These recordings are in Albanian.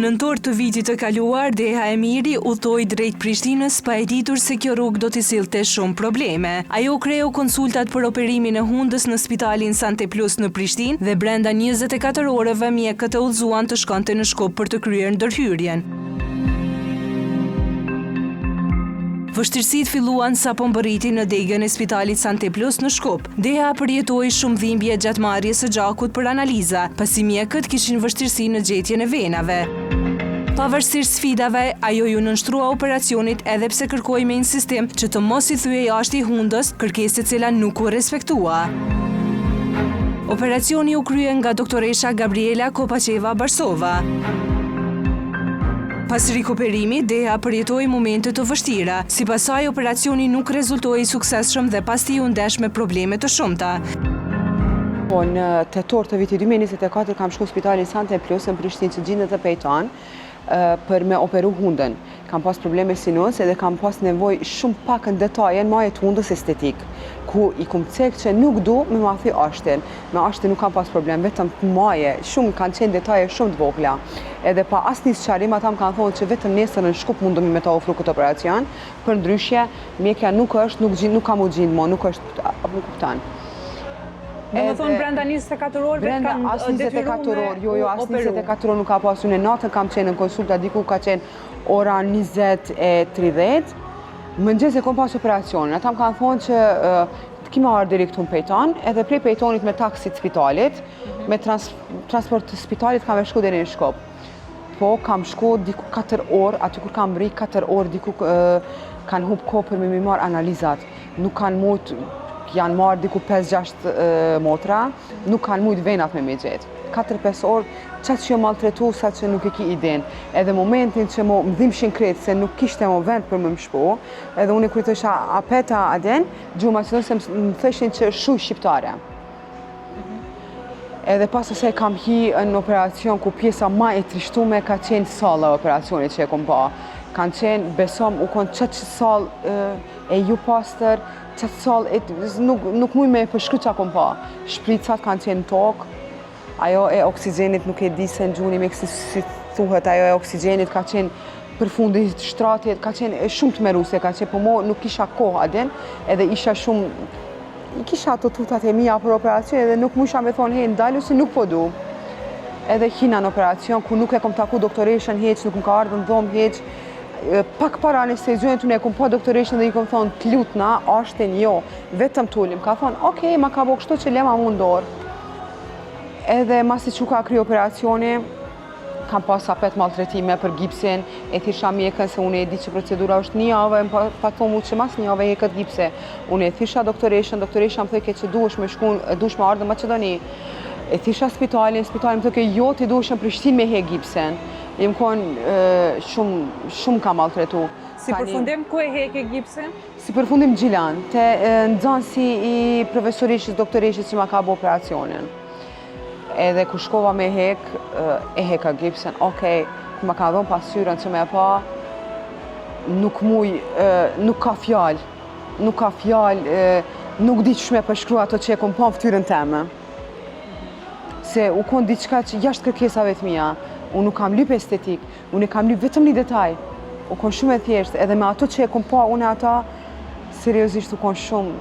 nëntor të vitit të kaluar, Deha Emiri udhtoi drejt Prishtinës pa e ditur se kjo rrugë do t'i sillte shumë probleme. Ajo kreu konsultat për operimin e hundës në spitalin Sante Plus në Prishtinë dhe brenda 24 orëve mjekët e udhëzuan të shkonte në Shkup për të kryer ndërhyrjen. Vështirësitë filluan sapo mbërriti në degën e spitalit Sante Plus në Shkup. Deha përjetoi shumë dhimbje gjatë marrjes së gjakut për analiza, pasi mjekët kishin vështirësi në gjetjen e venave. Pavarësisht sfidave, ajo ju nënshtrua operacionit edhe pse kërkoi me insistim që të mos i thyej jashtë i hundës, kërkesë e cila nuk u respektua. Operacioni u krye nga doktoresha Gabriela Kopacheva Barsova. Pas rikuperimi, Deha përjetoi momente të vështira. Sipas saj, operacioni nuk rezultoi i suksesshëm dhe pas tij u ndesh me probleme të shumta. Në tetor të vitit 2024 kam shku spitalin Sante Plus në Prishtinë që gjindet e pejton për me operu hundën. Kam pas probleme sinuse dhe kam pas nevoj shumë pak në detaje në majet hundës estetik, ku i kum cek që nuk du me ma thi ashtin. Me ashtin nuk kam pas problem, vetëm maje, shumë kanë qenë detaje shumë të vogla. Edhe pa asnjë sqarim ata më kanë thonë që vetëm nesër në Shkup mundemi me ta ofru këtë operacion, për ndryshe mjekja nuk është, nuk kam u gjinë mo, nuk është, apo nuk kuptan. Do më thonë brenda 24 orëve kanë detyruar me jo, as 24 orë nuk ka pasu në natën, kam qenë në konsulta, diku ka qenë ora 20:30, mëngjes e kom pas operacionin. Ata më kanë thonë që kima arë direkt në Pejton, edhe prej Pejtonit me taksit spitalit, me transport të spitalit kam e shku deri në Shkup. Po, kam shku diku 4 orë, aty kur kam bri 4 orë, diku kanë hub kohë për me mi marë analizat. Nuk kanë mujt, janë marë diku 5-6 motra, nuk kanë mujt venat me gjetë. 4-5 orë, qatë që jo maltretu sa që nuk e ki iden. Edhe momentin që më dhimshin kretë se nuk kishte më vend për më shpo, edhe unë e kujtësha apeta aden, gjuma që nëse më theshin që shuj shqiptare. Edhe pas ose kam hi në operacion ku pjesa ma e trishtume ka qenë sala e operacionit që e kom pa. Kanë qenë, besom, u konë qëtë sal e ju pastër, qëtë sal nuk muj me përshkry që a kom pa. Shpricat kanë qenë tokë, ajo e oksigenit nuk e di se në gjuni me kësi si thuhet, ajo e oksigenit ka qenë për fundit shtratjet, ka qenë shumë të meruse, ka qenë, po mo nuk isha kohë adin, edhe isha shumë, kisha të tutat e mija për operacion edhe nuk musha me thonë hej ndalu si nuk po du. Edhe hina në operacion ku nuk e kom taku doktoreshën heq, nuk më ka ardhë në dhomë heq. Pak para anestezionit unë e kom po doktoreshën dhe i kom thonë t'lutna, ashtin jo, vetëm t'ullim. Ka thonë, okej, ma ka bo kështu që lema mu ndorë. Edhe masi që ka kry operacioni, kam pas apet maltretime për gipsin, e thysha mjekën se unë e di që procedura është 1 javë, pa thonë mu që mas 1 javë e këtë gipse. Unë e thysha doktoreshën më thëke që duesh me ardhë në Macedoni. E thysha spitalin më thëke jo ti duesh në Prishtinë me he gipsen. I më konë shumë ka maltretu. Si përfundim, ku e heke gipsen? Si përfundim Gjilan, te nëzansi i profesorishës, doktoreshës që ma ka bo operacionin. Edhe ku shkova me e heka gipsen, okej, ma ka dhonë pasyrën që me pa, nuk ka fjallë, nuk di që me përshkru ato që e kom pa në ftyrën teme. Se u konë diçka që jashtë kërkesave të mija, unë nuk kam lyp estetik, unë kam lyp vetëm një detaj, u konë shumë e thjeshtë, edhe me ato që e kom pa, unë ata, seriosisht u konë shumë,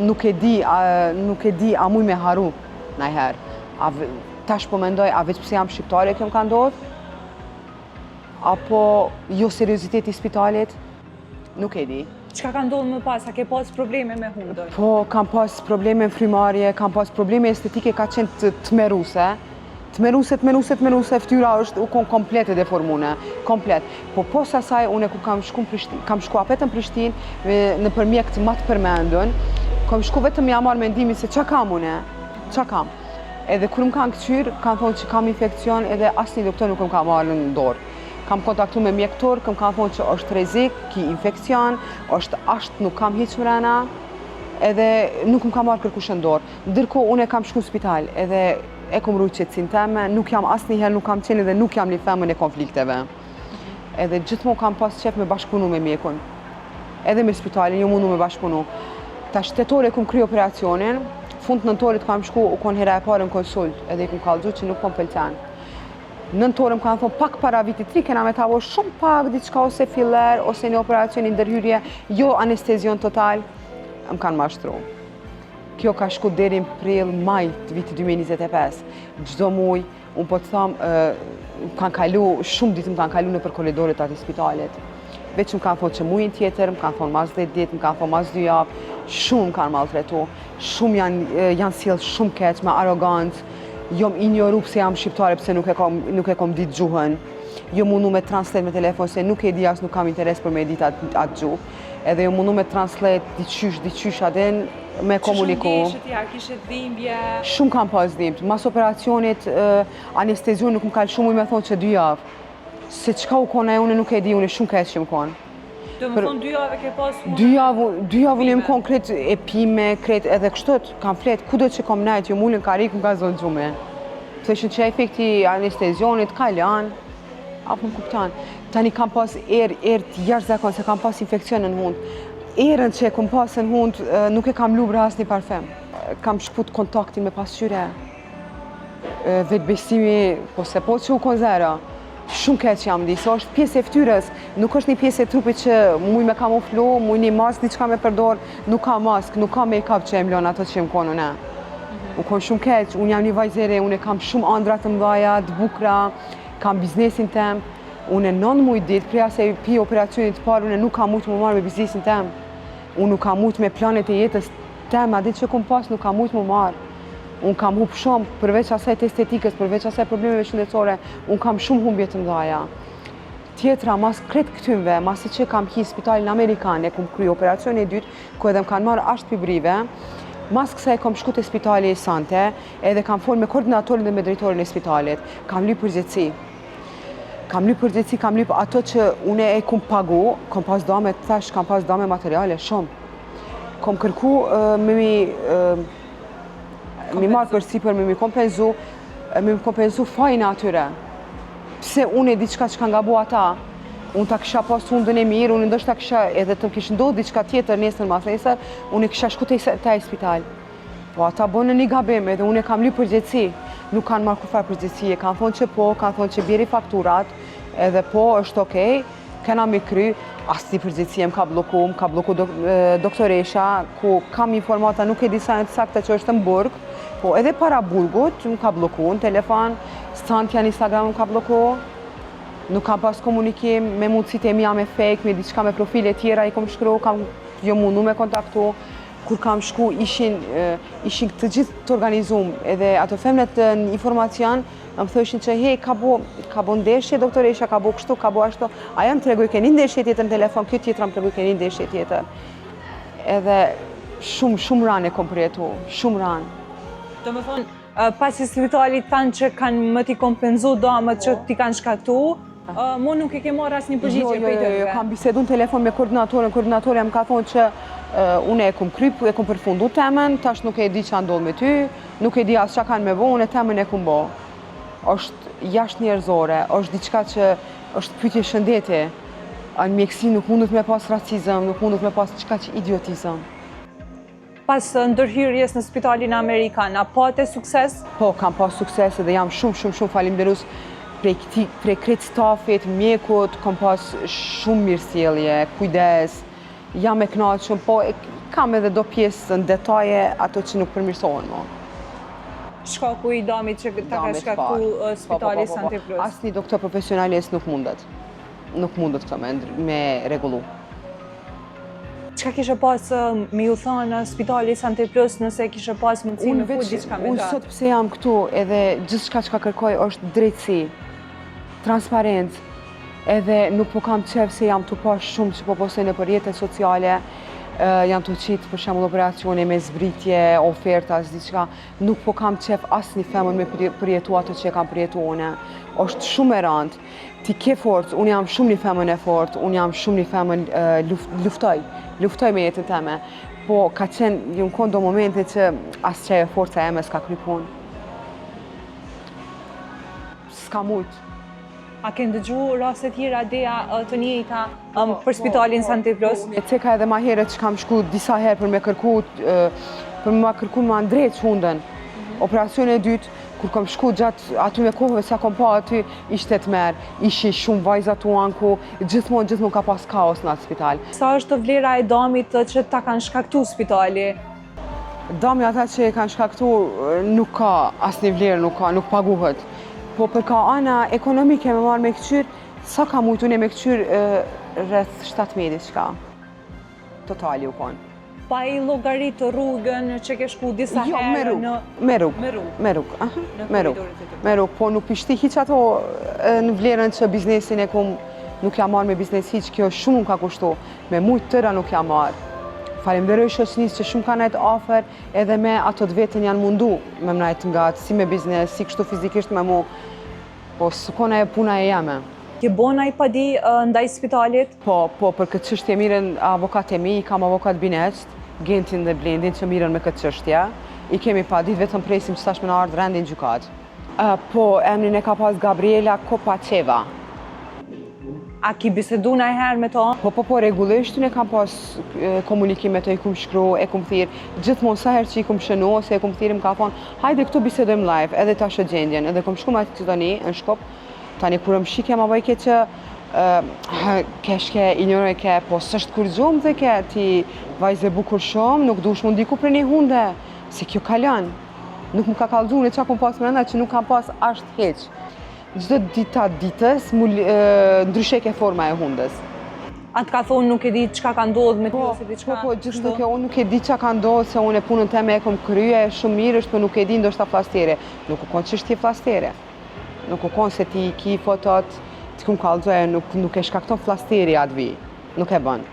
nuk e di a muj me haru najherë. Tash po mendoj, a veç pëse jam shqiptare kjo më ka ndodhë? Apo jo seriositeti i spitalit? Nuk e di. Qka ka ndodhë më pas? A ke pas probleme me hundën? Po, kam pas probleme në frymarrje, kam pas probleme estetike, ka qenë të meruse. Të meruse, ftyra është u konë komplet e deformune, komplet. Po posa saj, une ku kam shku apet në Prishtinë, në përmjek të matë përmendun, kam shku vetëm ja marrë mendimin se qa kam une, qa kam. Edhe kur më kanë këqyrë, kanë thonë që kam infekcion edhe asnjë doktor nuk më ka marrë në dorë. Kam kontaktu me mjektor, kam kanë thonë që është rrezik, ki infekcion, është nuk kam hiç mrena, edhe nuk më ka marrë kërkush në dorë. Ndërkohë unë kam shku në spital, edhe e kom rujtë qetësinë teme, nuk jam asnjëherë nuk kam qenë dhe nuk jam një femën e konflikteve. Edhe gjithmonë kam pas qef me bashkëpunu me mjekun. Edhe me spitalin, jo mundu me bashkëpunu. Ta shtetore kom kry operacionin, fund nëntorit kam shku, u konë hera e parë në konsult, edhe i kom kallëgju që nuk po më pëlqen. nëntorë më kanë thonë pak para vitit 3, kena me tavo shumë pak, diçka ose filler, ose një operacion i ndërhyrje, jo anestezion total, më kanë mashtru. Kjo ka shku deri në prill, maj të vitit 2025. Çdo muj, unë po të thamë, kanë kalu, shumë ditë më kanë kalu në për koridorit atë spitalet. Veç më kanë thonë që mujin tjetër, më kanë thonë mas 10 ditë, më kanë thonë mas 2 javë, shumë më kanë maltretu, shumë janë sjellë shumë keq, me arogancë, jom ignoru pse jam shqiptare, pse nuk e kom ditë gjuhën, jo mundu me translate me telefon, se nuk e di as nuk kam interes për me ditë atë gjuhë, edhe jo mundu me translate diqysh aden me komuniku. Që shumë ndeshët, kishe dhimbje? Shumë kam pas dhimbje, mas operacionit anestezion nuk më kalë shumë me thonë që 2 javë, se qka u kona e une nuk e di, une shumë keq që më konë. Do më thonë 2 javë ke pas? 2 javë unë më konë kretë epime, kretë edhe kështot, kam fletë, kudo që kom najtë, jo mullin karik më ka zonë gjume. Thëshën që efekti anestezionit, kalan, apo më kuptan. Tani kam pas erë të jashtëzakonshme, se kam pas infekcion në hund. Erën që kom pas në hund, nuk e kam lubra asnjë parfem. Kam shkput kontaktin me pasqyre. Vetbesimi, po se po që u konzera. Shumë keq jam di, se është pjesë e ftyrës, nuk është një pjesë e trupit që muj me kamuflu, muj një mask, diçka me përdor, nuk ka mask, nuk ka make-up që e mlon ato që më konë une. U konë shumë keq, unë jam një vajzere, unë kam shumë andra të mdhaja, të bukra, kam biznesin tem, unë 9 muj ditë, preja se pi operacionit të parë, unë nuk kam mujtë më marrë me biznesin tem. Unë nuk kam mujtë me planet e jetës tem, a ditë që kom pas, nuk kam mujtë më marrë. Unë kam hup shumë, përveç asaj të estetikës, përveç asaj problemeve shëndetësore, unë kam shumë humbje të mdhaja. Tjetra, mas kretë këtymve, masi që kam hi spitalin Amerikan, e kom kry operacioni e dytë, ku edhe më kanë marrë ashtë pibrive, mas kësaj kom shku të spitali e Sante, edhe kam folë me koordinatorin dhe me drejtorin e spitalit, kam lyp përgjithësi. Kam lyp ato që une e kom pagu, kom pas dame, thash, kam pas dame materiale, shumë. Kom kërku mi marrë për sipër, mi kompenzu fajnë atyre. Pse unë e diçka që kanë gabu ata, unë ta kisha pas hundën e mirë, unë ndoshta kisha edhe të kishë ndodhë diçka tjetër nesër mas nesër, unë e kisha shku taj spital. Po ata bënë një gabim edhe unë e kam lyp përgjithësi, nuk kanë marrë kufar përgjithësie, kanë thonë që po, kanë thonë që bjeri fakturat, edhe po është okej, kena mi kry, asë një përgjithësie më ka bloku doktoresha, ku kam informata nuk e disa në të sakta që është në burg, po edhe para burgut më ka bloku në telefon, stantja në Instagram më ka bloku, nuk kam pas komunikim me mundësit e mija me fake, me diçka me profile tjera i kom shkru, kam jo mundu me kontaktu, kur kam shku ishin të gjithë të organizum, edhe ato femnet në informacion, më thëshin që hej, ka bo ndeshje doktoresha, ka bo kështu, ka bo ashtu, aja më treguj keni ndeshje tjetër në telefon, kjo tjetër më treguj keni ndeshje tjetër. Edhe shumë ranë e kom përjetu, shumë ranë. Do më thonë, pasi spitalit tanë që kanë më t'i kompenzu damët që t'i kanë shkaktu, mu nuk e ke marrë asë një përgjigje për i tërve? Jo, kam bisedu në telefon me koordinatorja më ka thonë që une e kom kryp, e kom përfundu temen, tash nuk e di që ndodhë me ty, nuk e di asë që kanë me bo, une temen e kom bo. është jashtë njerëzore, është diçka që është pyetje shëndeti. Në mjekësi nuk mundet me pas racizëm, nuk mundet me pas diçka që idiotizëm. Pas ndërhyrjes në spitalin Amerikan, a pate sukses? Po, kam pas sukses dhe jam shumë falimderus prej kretë stafit, mjekut, kam pas shumë mirësjellje, kujdes, jam e kënaqur, po kam edhe do pjesë në detaje ato që nuk përmirësohen më. Shkaku i damit që ta ka shkaktu spitali Sante Plus? Asnjë doktor profesionalist nuk mundet. Nuk mundet këto me rregullu. Çka kishe pas me ju thënë spitali Sante Plus nëse kishe pas mundësi me fut diçka me ta? Unë sot pse jam këtu edhe gjithçka që kërkoj është drejtësi, transparencë, edhe nuk po kam qef se jam të pa shumë që po postojnë në për rrjetet sociale, janë të qitë për shembull operacione me zbritje, oferta, diçka, nuk po kam qef asnjë femër me përjetu ato që e kam përjetu une. Është shumë e rëndë. Ti ke forcë, unë jam shumë një femër e fortë, unë jam shumë një femër luftoj me jetën time. Po ka qenë një kondo momente që asqe e forca eme s'ka kry punë. S'ka mujtë. A ke ndëgju raste tjera deja të njëjta për spitalin Sante Plus? E ceka edhe ma herët që kam shku disa herë për me kërku më ndrejt hundën. Operacione e dytë, kur kam shku gjatë aty me kohëve sa kom pa aty, ishte të merë, ishi shumë vajza tuan ku gjithmonë ka pas kaos në atë spital. Sa është vlera e damit që ta kanë shkaktu spitali? Dami ata që e kanë shkaktu nuk ka asnjë vlerë, nuk paguhet. Po për ka ana ekonomike me marrë me këqyr, sa ka mujtu ne me këqyr rreth 17 diçka. Totali u konë. Pa i llogaritë rrugën që ke shku disa herë në... Me rrugë. Po nuk pishti hiq ato në vlerën që biznesin e kum nuk ja marrë me biznes hiq, kjo shumë ka kushtu. Me mujtë tëra nuk ja marrë. Falemderoj shoqënisë që shumë kanë najtë afer edhe me ato të vetën janë mundu me mnajtë nga si me biznes, si kështu fizikisht me mu, po s'kona e puna e jame. Ke bona i padi ndaj spitalit? Po, për këtë çështje mirën avokat e mi, i kam avokat bineqt, Gentin dhe Blendin që mirën me këtë çështje. I kemi padit, vetëm presim që tashme në ardhë rendin gjykat. Po, emrin e ka pas Gabriela Kopaceva. A ki bisedu na herë me to? Po, regullisht ne kam pas komunikim me to, i kum shkru, e kum thirë. Gjithmonë sa herë që i kum shënu, ose e kum thirë, më ka thonë, hajde këtu bisedojmë live, edhe ta shë gjendjen, edhe kum shku me atë që tani, në Shkop, tani kur më shikja ma bëjke që keshke, ignoroj ke, po sështë kur gjumë dhe ke, ti vajze bukur shumë, nuk dush më ndiku për një hunde, se kjo kalon. Nuk më ka kalzu në qa kum pas mërënda që nuk kam pas ashtë heq. Gjdo dita ditës, ndryshe ke forma e hundës. Atë ka thonë nuk e di qka ka ndodhë me ty ose di qka? Po, gjithë kjo, unë nuk e di qka ka ndodhë, se unë e punën teme e kom kryje, shumë mirë është, për nuk e di ndoshta flastere. Nuk u konë që është ti flastere. Nuk u konë se ti ki fotot, ti kumë kalzoje, nuk e shkakton flasteri atë vi. Nuk e bënë.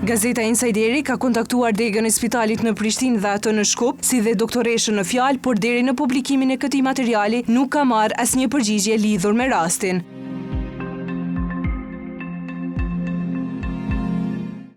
Gazeta Insideri ka kontaktuar degën e spitalit në Prishtinë dhe atë në Shkup, si dhe doktoreshën në fjalë, por deri në publikimin e këtij materiali nuk ka marrë asnjë përgjigje lidhur me rastin.